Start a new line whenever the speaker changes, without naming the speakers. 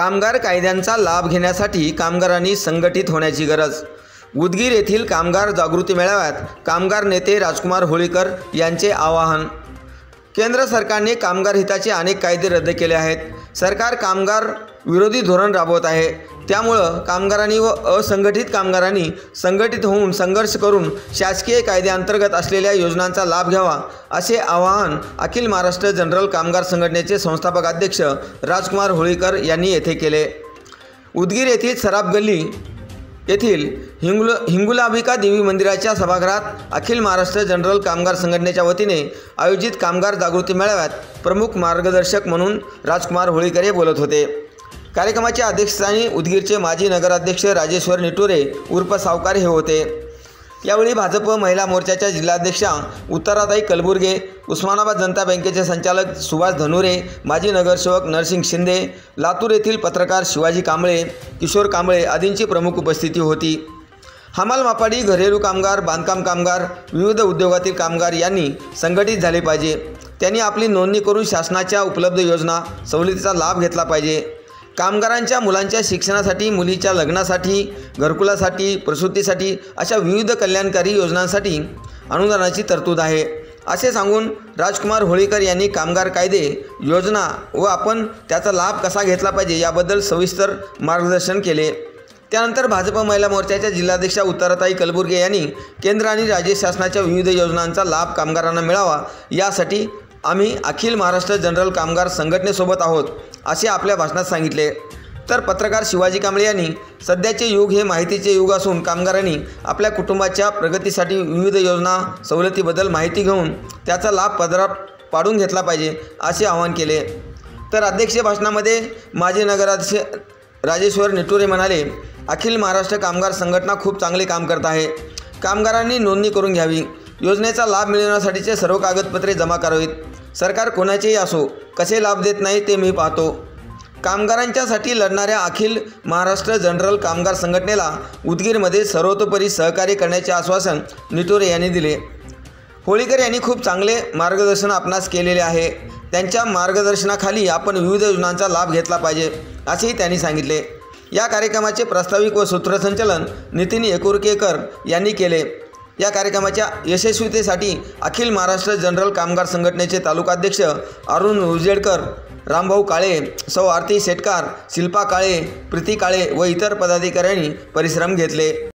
कामगार कायद्यांचा लाभ घेण्यासाठी कामगारांनी संघटित होण्याची गरज। उदगीर येथील कामगार जागृती मेळाव्यात कामगार नेते राजकुमार होळीकर यांचे आवाहन। केंद्र सरकारने कामगार हिताचे अनेक कायदे रद्द केले आहेत। सरकार कामगार विरोधी धोरण राबवत आहे। त्यामुळे कामगारांनी व असंघटित कामगारांनी संघटित होऊन संघर्ष करून शासकीय कायद्याअंतर्गत असलेल्या योजनांचा लाभ घ्यावा, असे आवाहन अखिल महाराष्ट्र जनरल कामगार संघटनेचे संस्थापक अध्यक्ष राजकुमार होळीकर यांनी येथे केले। उदगीर येथील सराफ गल्ली येथील हिंगुलाबिका देवी मंदिराच्या सभागृहात अखिल महाराष्ट्र जनरल कामगार संघटनेच्या वतीने आयोजित कामगार जागृती मेळाव्यात प्रमुख मार्गदर्शक म्हणून राजकुमार होळीकर हे बोलत होते। कार्यक्रमाच्या अध्यक्षस्थानी उदगीरचे माजी नगराध्यक्ष राजेश्वर निटुरे उर्फ सावकार हे होते। यावेळी भाजप महिला मोर्चाच्या जिल्हाध्यक्षा उत्तराताई कलबुर्गे, उस्मानाबाद जनता बँकेचे संचालक सुभाष धनुरे, माजी नगरसेवक नरसिंग शिंदे, लातूर येथील पत्रकार शिवाजी कांबळे, किशोर कांबळे आदींची प्रमुख उपस्थिती होती। हमाल मापाडी, घरेलू कामगार, बांधकाम कामगार, विविध उद्योगातील कामगार यांनी संघटित झाले पाहिजे। त्यांनी आपली नोंदणी करून शासनाच्या उपलब्ध योजना सवलतीचा लाभ घेतला पाहिजे। कामगारांच्या मुलांच्या शिक्षणासाठी, मुलीच्या लग्नासाठी, घरकुलासाठी, प्रसूतीसाठी अशा विविध कल्याणकारी योजनांसाठी अनुदानाची तरतूद आहे, असे सांगून राजकुमार होळीकर यांनी कामगार कायदे, योजना व आपण त्याचा लाभ कसा घेतला पाहिजे याबद्दल सविस्तर मार्गदर्शन केले। त्यानंतर भाजप महिला मोर्चाच्या जिल्हाध्यक्षा उत्तराताई कलबुर्गे यांनी केंद्र आणि राज्य शासनाच्या विविध योजनांचा लाभ कामगारांना मिळावा यासाठी आम्ही अखिल महाराष्ट्र जनरल कामगार संघटनेसोबत आहोत, असे आपल्या भाषणात सांगितले। तर पत्रकार शिवाजी कांबळे यांनी सध्याचे युग हे माहितीचे युग असून कामगारांनी आपल्या कुटुंबाच्या प्रगतीसाठी विविध योजना सवलतीबद्दल माहिती घेऊन त्याचा लाभ पदरात पाडून घेतला पाहिजे, असे आवाहन केले। तर अध्यक्षीय भाषणामध्ये माजी नगराध्यक्ष राजेश्वर निटुरे म्हणाले, अखिल महाराष्ट्र कामगार संघटना खूप चांगले काम करत आहे। कामगारांनी नोंदणी करून घ्यावी, योजनेचा लाभ मिळवण्यासाठीचे सर्व कागदपत्रे जमा करावीत। सरकार कोणाचेही असो कसे लाभ देत नाही ते मी पाहतो। कामगारांच्यासाठी लढणाऱ्या अखिल महाराष्ट्र जनरल कामगार संघटनेला उदगीरमध्ये सर्वतोपरी सहकार्य करण्याचे आश्वासन निटुरे यांनी दिले। होळीकर यांनी खूप चांगले मार्गदर्शन आपणास केलेले आहे। त्यांच्या मार्गदर्शनाखाली आपण विविध योजनांचा लाभ घेतला पाहिजे, असेही त्यांनी सांगितले। या कार्यक्रमाचे प्रास्ताविक व सूत्रसंचालन नितीन येकुरकेकर यांनी केले। या कार्यक्रमाच्या यशस्वीतेसाठी अखिल महाराष्ट्र जनरल कामगार संघटनेचे तालुकाध्यक्ष अरुण उजेडकर, रामभाऊ काळे, सौ आरती शेटकार, शिल्पा काळे, प्रीती काळे व इतर पदाधिकाऱ्यांनी परिश्रम घेतले।